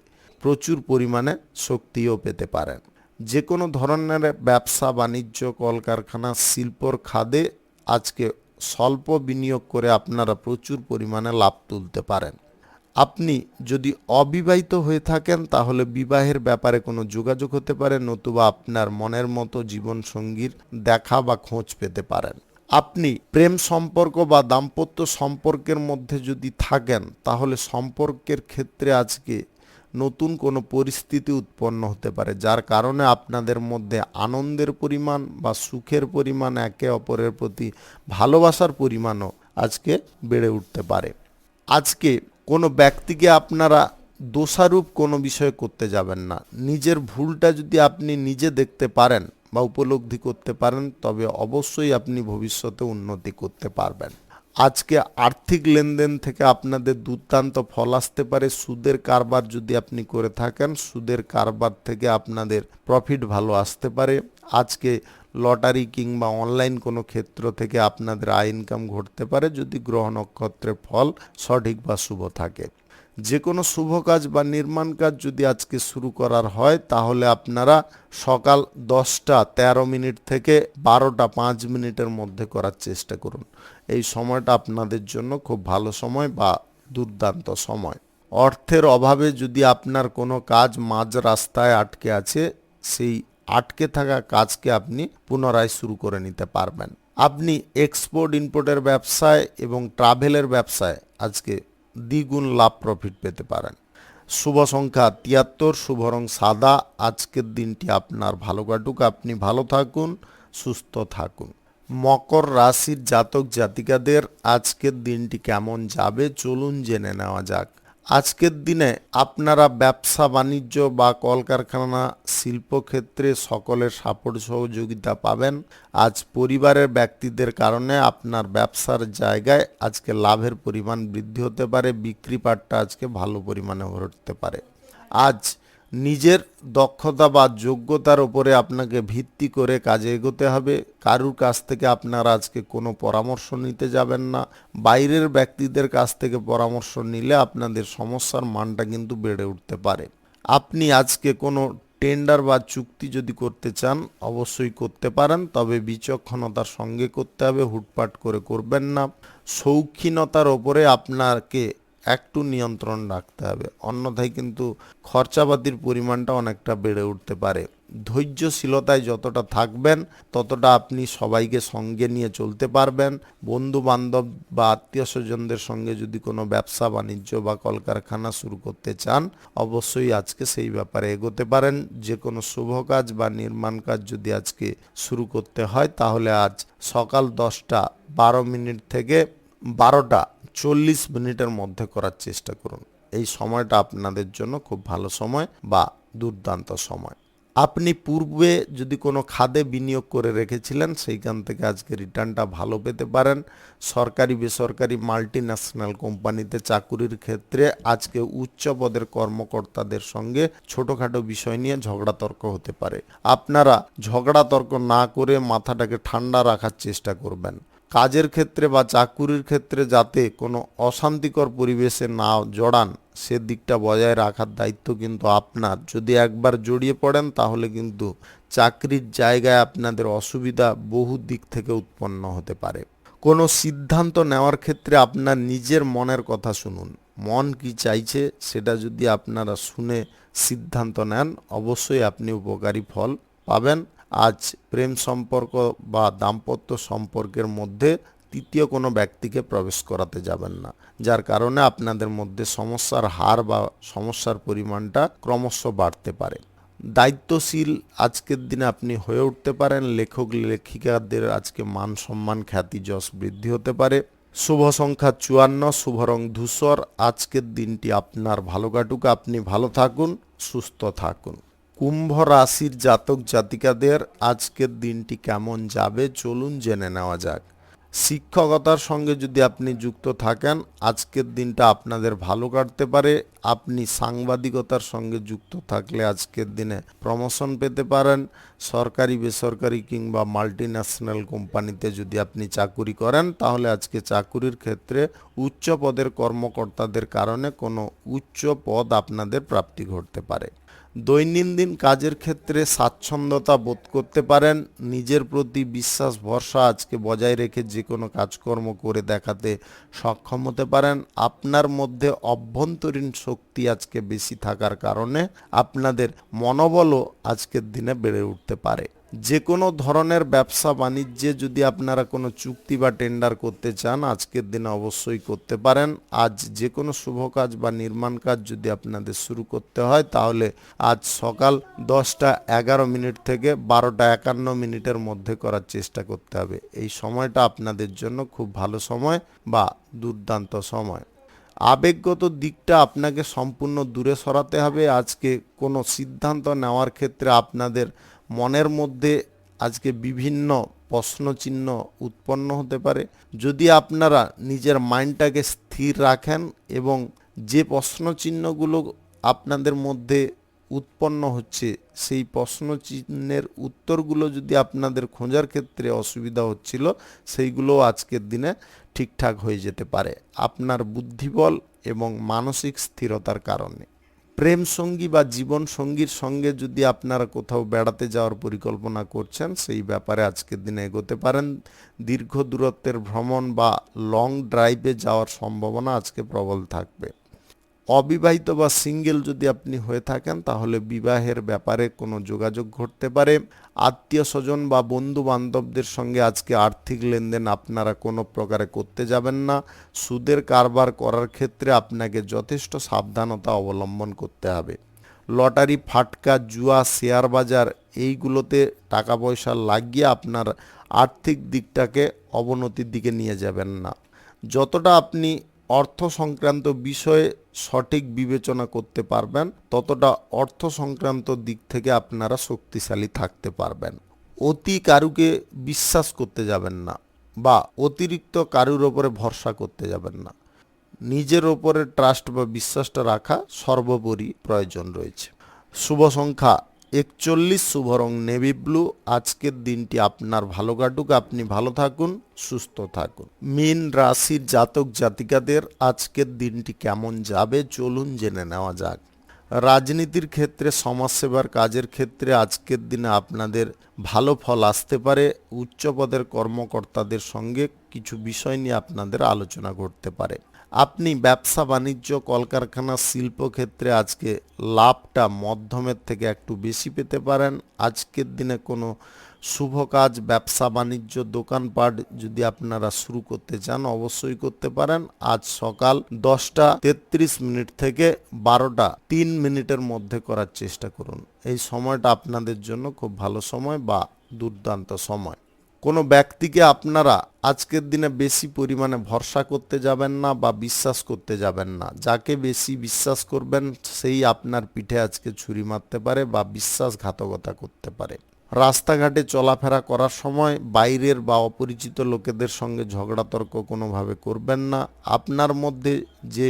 প্রচুর পরিমাণে শক্তিও পেতে পারেন। যে কোনো ধরনের ব্যবসা বাণিজ্য, কলকারখানা, শিল্পর খাদে আজকে স্বল্প বিনিয়োগ করে আপনারা প্রচুর পরিমাণে লাভ তুলতে পারেন। আপনি যদি অবিবাহিত হয়ে থাকেন তাহলে বিবাহের ব্যাপারে কোনো যোগাযোগ হতে পারে, নতুবা আপনার মনের মতো জীবনসঙ্গীর দেখা বা খোঁজ পেতে পারেন। আপনি প্রেম সম্পর্ক বা দাম্পত্য সম্পর্কের মধ্যে যদি থাকেন তাহলে সম্পর্কের ক্ষেত্রে আজকে নতুন কোনো পরিস্থিতি উৎপন্ন হতে পারে, যার কারণে আপনাদের মধ্যে আনন্দের পরিমাণ বা সুখের পরিমাণ, একে অপরের প্রতি ভালোবাসার পরিমাণও আজকে বেড়ে উঠতে পারে। আজকে কোনো ব্যক্তিকে আপনারা দোষারোপ কোনো বিষয় করতে যাবেন না। নিজের ভুলটা যদি আপনি নিজে দেখতে পারেন বা উপলব্ধি করতে পারেন তবে অবশ্যই আপনি ভবিষ্যতে উন্নতি করতে পারবেন। আজকে আর্থিক লেনদেন থেকে আপনাদের দুর্দান্ত ফল আসতে পারে। সুদের কারবার যদি আপনি করে থাকেন, সুদের কারবার থেকে আপনাদের প্রফিট ভালো আসতে পারে। আজকে লটারি কিংবা অনলাইন কোনো ক্ষেত্র থেকে আপনাদের আয় ইনকাম ঘটতে পারে যদি গ্রহ নক্ষত্রের ফল সঠিক বা শুভ থাকে। যে কোনো শুভ কাজ বা নির্মাণ কাজ যদি আজকে শুরু করার হয় তাহলে আপনারা সকাল 10:13 থেকে 12:05 মধ্যে করার চেষ্টা করুন। এই সময়টা আপনাদের জন্য খুব ভালো সময় বা দুর্দান্ত সময়। অর্থের অভাবে যদি আপনার কোনো কাজ মাঝ রাস্তায় আটকে আছে, সেই আটকে থাকা কাজকে আপনি পুনরায় শুরু করে নিতে পারবেন। আপনি এক্সপোর্ট ইম্পোর্টের ব্যবসায় এবং ট্রাভেলের ব্যবসায় আজকে দ্বিগুণ লাভ প্রফিট পেতে পারেন। শুভ সংখ্যা 73, শুভ রং সাদা। আজকের দিনটি আপনার ভালো কাটুক, আপনি ভালো থাকুন, সুস্থ থাকুন। মকর রাশির জাতক জাতিকাদের আজকের দিনটি কেমন যাবে চলুন জেনে নেওয়া যাক। আজকের দিনে আপনারা ব্যবসা বাণিজ্য বা কলকারখানা, শিল্পক্ষেত্রে সকলের সাপোর্ট সহযোগিতা পাবেন। আজ পরিবারের ব্যক্তিদের কারণে আপনার ব্যবসার জায়গায় আজকে লাভের পরিমাণ বৃদ্ধি হতে পারে। বিক্রি পাটটা আজকে ভালো পরিমাণে ঘটতে পারে। আজ নিজের দক্ষতা বা যোগ্যতার উপরে আপনাকে ভিত্তি করে কাজে এগোতে হবে। কারুর কাছ থেকে আপনারা আজকে কোনো পরামর্শ নিতে যাবেন না। বাইরের ব্যক্তিদের কাছ থেকে পরামর্শ নিলে আপনাদের সমস্যার মানটা কিন্তু বেড়ে উঠতে পারে। আপনি আজকে কোনো টেন্ডার বা চুক্তি যদি করতে চান অবশ্যই করতে পারেন, তবে বিচক্ষণতার সঙ্গে করতে হবে, হুটপাট করে করবেন না। শৌখিনতার ওপরে আপনাকে একটু নিয়ন্ত্রণ রাখতে হবে, অন্যথায় কিন্তু খরচাপাতির পরিমাণটা অনেকটা বেড়ে উঠতে পারে। ধৈর্যশীলতায় যতটা থাকবেন ততটা আপনি সবাইকে সঙ্গে নিয়ে চলতে পারবেন। বন্ধু বান্ধব বা আত্মীয় স্বজনদের সঙ্গে যদি কোনো ব্যবসা বাণিজ্য বা কলকারখানা শুরু করতে চান অবশ্যই আজকে সেই ব্যাপারে এগোতে পারেন। যে কোনো শুভ কাজ বা নির্মাণ কাজ যদি আজকে শুরু করতে হয় তাহলে আজ সকাল 10:12 থেকে 12:40 মধ্যে করার চেষ্টা করুন। এই সময়টা আপনাদের জন্য খুব ভালো সময় বা দুর্দান্ত সময়। আপনি পূর্বে যদি কোনো খাদে বিনিয়োগ করে রেখেছিলেন সেইখান থেকে আজকে রিটার্নটা ভালো পেতে পারেন। সরকারি বেসরকারি মাল্টিন্যাশনাল কোম্পানিতে চাকুরির ক্ষেত্রে আজকে উচ্চ পদের কর্মকর্তাদের সঙ্গে ছোটোখাটো বিষয় নিয়ে ঝগড়া তর্ক হতে পারে। আপনারা ঝগড়া তর্ক না করে মাথাটাকে ঠান্ডা রাখার চেষ্টা করবেন। কাজের ক্ষেত্রে বা চাকুরির ক্ষেত্রে যাতে কোনো অশান্তিকর পরিবেশে না জড়ান সে দিকটা বজায় রাখার দায়িত্ব কিন্তু আপনার। যদি একবার জড়িয়ে পড়েন তাহলে কিন্তু চাকরির জায়গায় আপনাদের অসুবিধা বহু দিক থেকে উৎপন্ন হতে পারে। কোনো সিদ্ধান্ত নেওয়ার ক্ষেত্রে আপনার নিজের মনের কথা শুনুন। মন কি চাইছে সেটা যদি আপনারা শুনে সিদ্ধান্ত নেন, অবশ্যই আপনি উপকারী ফল পাবেন। আজ প্রেম সম্পর্ক বা দাম্পত্য সম্পর্কের মধ্যে তৃতীয় কোনো ব্যক্তিকে প্রবেশ করাতে যাবেন না, যার কারণে আপনাদের মধ্যে সমস্যার হার বা সমস্যার পরিমাণটা ক্রমশ বাড়তে পারে। দায়িত্বশীল আজকের দিনে আপনি হয়ে উঠতে পারেন। লেখক লেখিকাদের আজকে মান সম্মান খ্যাতি যশ বৃদ্ধি হতে পারে। শুভ সংখ্যা 54, শুভ রং ধূসর। আজকের দিনটি আপনার ভালো কাটুক, আপনি ভালো থাকুন, সুস্থ থাকুন। কুম্ভ রাশির জাতক জাতিকাদের আজকের দিনটি কেমন যাবে চলুন জেনে নেওয়া যাক। শিক্ষকতার সঙ্গে যদি আপনি যুক্ত থাকেন, আজকের দিনটা আপনাদের ভালো কাটতে পারে। আপনি সাংবাদিকতার সঙ্গে যুক্ত থাকলে আজকের দিনে প্রমোশন পেতে পারেন। সরকারি বেসরকারি কিংবা মাল্টিন্যাশনাল কোম্পানিতে যদি আপনি চাকুরি করেন, তাহলে আজকে চাকুরির ক্ষেত্রে উচ্চ পদের কর্মকর্তাদের কারণে কোনো উচ্চ পদ আপনাদের প্রাপ্তি ঘটতে পারে। দৈনন্দিন কাজের ক্ষেত্রে স্বাচ্ছন্দ্যতা বোধ করতে পারেন। নিজের প্রতি বিশ্বাস ভরসা আজকে বজায় রেখে যে কোনো কাজকর্ম করে দেখাতে সক্ষম হতে পারেন। আপনার মধ্যে অভ্যন্তরীণ শক্তি আজকে বেশি থাকার কারণে আপনাদের মনোবলও আজকের দিনে বেড়ে উঠতে পারে। যে কোনো ধরনের ব্যবসা বাণিজ্যে যদি আপনারা কোনো চুক্তি বা টেন্ডার করতে চান, আজকের দিনে অবশ্যই করতে পারেন। আজ যে কোনো শুভ কাজ বা নির্মাণ কাজ যদি আপনাদের শুরু করতে হয়, তাহলে আজ সকাল 10:11 থেকে 12:51 মধ্যে করার চেষ্টা করতে হবে। এই সময়টা আপনাদের জন্য খুব ভালো সময় বা দুর্দান্ত সময়। আবেগগত দিকটা আপনাকে সম্পূর্ণ দূরে সরাতে হবে। আজকে কোনো সিদ্ধান্ত নেওয়ার ক্ষেত্রে আপনাদের মনের মধ্যে আজকে বিভিন্ন প্রশ্নচিহ্ন উৎপন্ন হতে পারে। যদি আপনারা নিজের মাইন্ডটাকে স্থির রাখেন এবং যে প্রশ্নচিহ্নগুলো আপনাদের মধ্যে উৎপন্ন হচ্ছে, সেই প্রশ্নচিহ্নের উত্তরগুলো যদি আপনাদের খোঁজার ক্ষেত্রে অসুবিধা হচ্ছিল, সেইগুলো আজকের দিনে ঠিকঠাক হয়ে যেতে পারে আপনার বুদ্ধিবল এবং মানসিক স্থিরতার কারণে। প্রেম সঙ্গী বা জীবন সঙ্গীর সঙ্গে যদি আপনারা কোথাও বেড়াতে যাওয়ার পরিকল্পনা করছেন, সেই ব্যাপারে আজকের দিনে এগোতে পারেন। দীর্ঘ দূরত্বের ভ্রমণ বা লং ড্রাইভে যাওয়ার সম্ভাবনা আজকে প্রবল থাকবে। অবিবাহিত বা সিঙ্গেল যদি আপনি হয়ে থাকেন, তাহলে বিবাহের ব্যাপারে কোনো যোগাযোগ ঘটতে পারে। আত্মীয় স্বজন বা বন্ধু বান্ধবদের সঙ্গে আজকে আর্থিক লেনদেন আপনারা কোনো প্রকারে করতে যাবেন না। সুদের কারবার করার ক্ষেত্রে আপনাকে যথেষ্ট সাবধানতা অবলম্বন করতে হবে। লটারি, ফাটকা, জুয়া, শেয়ার বাজার এইগুলোতে টাকা পয়সা লাগিয়ে আপনার আর্থিক দিকটাকে অবনতির দিকে নিয়ে যাবেন না। যতটা আপনি অর্থ সংক্রান্ত বিষয়ে সঠিক বিবেচনা করতে পারবেন, ততটা অর্থ সংক্রান্ত দিক থেকে আপনারা শক্তিশালী থাকতে পারবেন। অতি কারুকে বিশ্বাস করতে যাবেন না বা অতিরিক্ত কারুর ওপরে ভরসা করতে যাবেন না। নিজের ওপরে ট্রাস্ট বা বিশ্বাসটা রাখা সর্বোপরি প্রয়োজন রয়েছে। শুভ সংখ্যা 41, শুভ রং নেভি ব্লু। আজকের দিনটি আপনার ভালো কাটুক, আপনি ভালো থাকুন, সুস্থ থাকুন। মীন রাশির জাতক জাতিকাদের আজকের দিনটি কেমন যাবে চলুন জেনে নেওয়া যাক। রাজনীতির ক্ষেত্রে, সমাজসেবার কাজের ক্ষেত্রে আজকের দিনে আপনাদের ভালো ফল আসতে পারে। উচ্চ পদের কর্মকর্তাদের সঙ্গে কিছু বিষয় নিয়ে আপনাদের আলোচনা করতে পারে। আপনি ব্যবসা বাণিজ্য, কলকারখানা, শিল্পক্ষেত্রে আজকে লাভটা মধ্যমের থেকে একটু বেশি পেতে পারেন। আজকের দিনে কোনো শুভ কাজ, ব্যবসা বাণিজ্য, দোকানপাট যদি আপনারা শুরু করতে চান, অবশ্যই করতে পারেন। আজ সকাল 10:33 থেকে 12:03 মধ্যে করার চেষ্টা করুন। এই সময়টা আপনাদের জন্য খুব ভালো সময় বা দুর্দান্ত সময়। কোনো ব্যক্তিকে আপনারা আজকের দিনে বেশি পরিমাণে ভরসা করতে যাবেন না বা বিশ্বাস করতে যাবেন না। যাকে বেশি বিশ্বাস করবেন, সেই আপনার পিঠে আজকে ছুরি মারতে পারে বা বিশ্বাসঘাতকতা করতে পারে। রাস্তাঘাটে চলাফেরা করার সময় বাইরের বা অপরিচিত লোকেদের সঙ্গে ঝগড়াতর্ক কোনোভাবে করবেন না। আপনার মধ্যে যে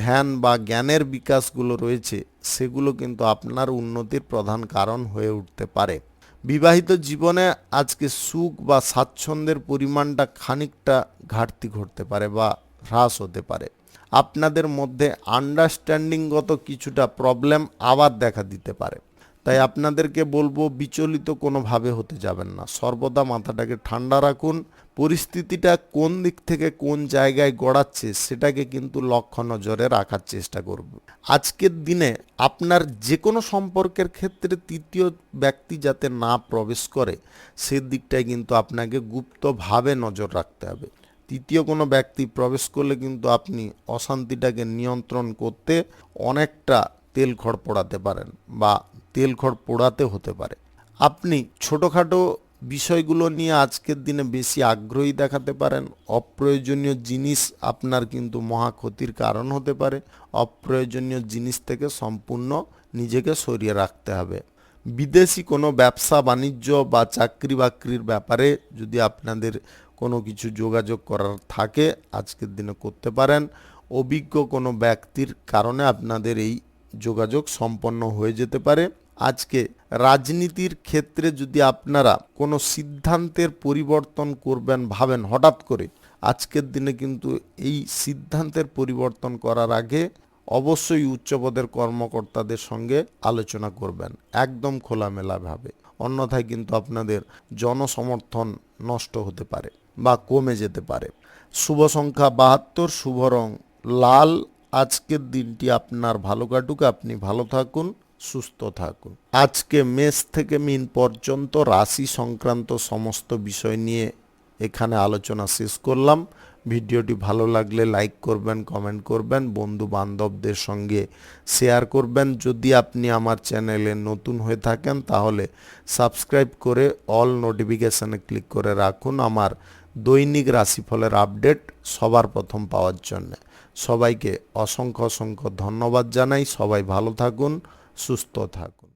ধ্যান বা জ্ঞানের বিকাশগুলো রয়েছে, সেগুলো কিন্তু আপনার উন্নতির প্রধান কারণ হয়ে উঠতে পারে। বিবাহিত জীবনে আজকে সুখ বা স্বাচ্ছন্দ্যের পরিমাণটা খানিকটা ঘাটতি ঘটতে পারে বা হ্রাস হতে পারে। আপনাদের মধ্যে আন্ডারস্ট্যান্ডিংগত কিছুটা প্রবলেম আবার দেখা দিতে পারে। তাই আপনাদেরকে বলবো, বিচলিত কোনোভাবে হতে যাবেন না। সর্বদা মাথাটাকে ঠান্ডা রাখুন, পরিস্থিতিটা কোন দিক থেকে কোন জায়গায় গড়াচ্ছে সেটাকে কিন্তু লক্ষ্য নজরে রাখার চেষ্টা করব। আজকের দিনে আপনার যে কোনো সম্পর্কের ক্ষেত্রে তৃতীয় ব্যক্তি যাতে না প্রবেশ করে সেদিকটায় কিন্তু আপনাকে গুপ্তভাবে নজর রাখতে হবে। তৃতীয় কোনো ব্যক্তি প্রবেশ করলে কিন্তু আপনি অশান্তিটাকে নিয়ন্ত্রণ করতে অনেকটা তেলখড় পোড়াতে পারেন বা তেলখড় পোড়াতে হতে পারে। আপনি ছোটোখাটো বিষয়গুলো নিয়ে আজকের দিনে বেশি আগ্রহী দেখাতে পারেন। অপ্রয়োজনীয় জিনিস আপনার কিন্তু মহা ক্ষতির কারণ হতে পারে। অপ্রয়োজনীয় জিনিস থেকে সম্পূর্ণ নিজেকে সরিয়ে রাখতে হবে। বিদেশি কোনো ব্যবসা বাণিজ্য বা চাকরি বাকরির ব্যাপারে যদি আপনাদের কোনো কিছু যোগাযোগ করার থাকে আজকের দিনে করতে পারেন। অভিজ্ঞ কোনো ব্যক্তির কারণে আপনাদের এই যোগাযোগ সম্পন্ন হয়ে যেতে পারে। আজকে রাজনীতির ক্ষেত্রে যদি আপনারা কোনো সিদ্ধান্তের পরিবর্তন করবেন ভাবেন হঠাৎ করে, আজকের দিনে কিন্তু এই সিদ্ধান্তের পরিবর্তন করার আগে অবশ্যই উচ্চপদের কর্মকর্তাদের সঙ্গে আলোচনা করবেন একদম খোলামেলাভাবে। অন্যথায় কিন্তু আপনাদের জনসমর্থন নষ্ট হতে পারে বা কমে যেতে পারে। শুভ সংখ্যা 72, শুভ রং লাল। আজকের দিনটি আপনার ভালো কাটুক, আপনি ভালো থাকুন, সুস্থ থাকুন। আজকে মেষ থেকে মীন পর্যন্ত রাশি সংক্রান্ত সমস্ত বিষয় নিয়ে এখানে আলোচনা শেষ করলাম। ভিডিওটি ভালো লাগলে লাইক করবেন, কমেন্ট করবেন, বন্ধু বান্ধবদের সঙ্গে শেয়ার করবেন। যদি আপনি আমার চ্যানেলে নতুন হয়ে থাকেন তাহলে সাবস্ক্রাইব করে অল নোটিফিকেশানে ক্লিক করে রাখুন আমার দৈনিক রাশিফলের আপডেট সবার প্রথম পাওয়ার জন্য। সবাইকে অসংখ্য অসংখ্য ধন্যবাদ জানাই। সবাই ভালো থাকুন, সুস্থ থাকুন।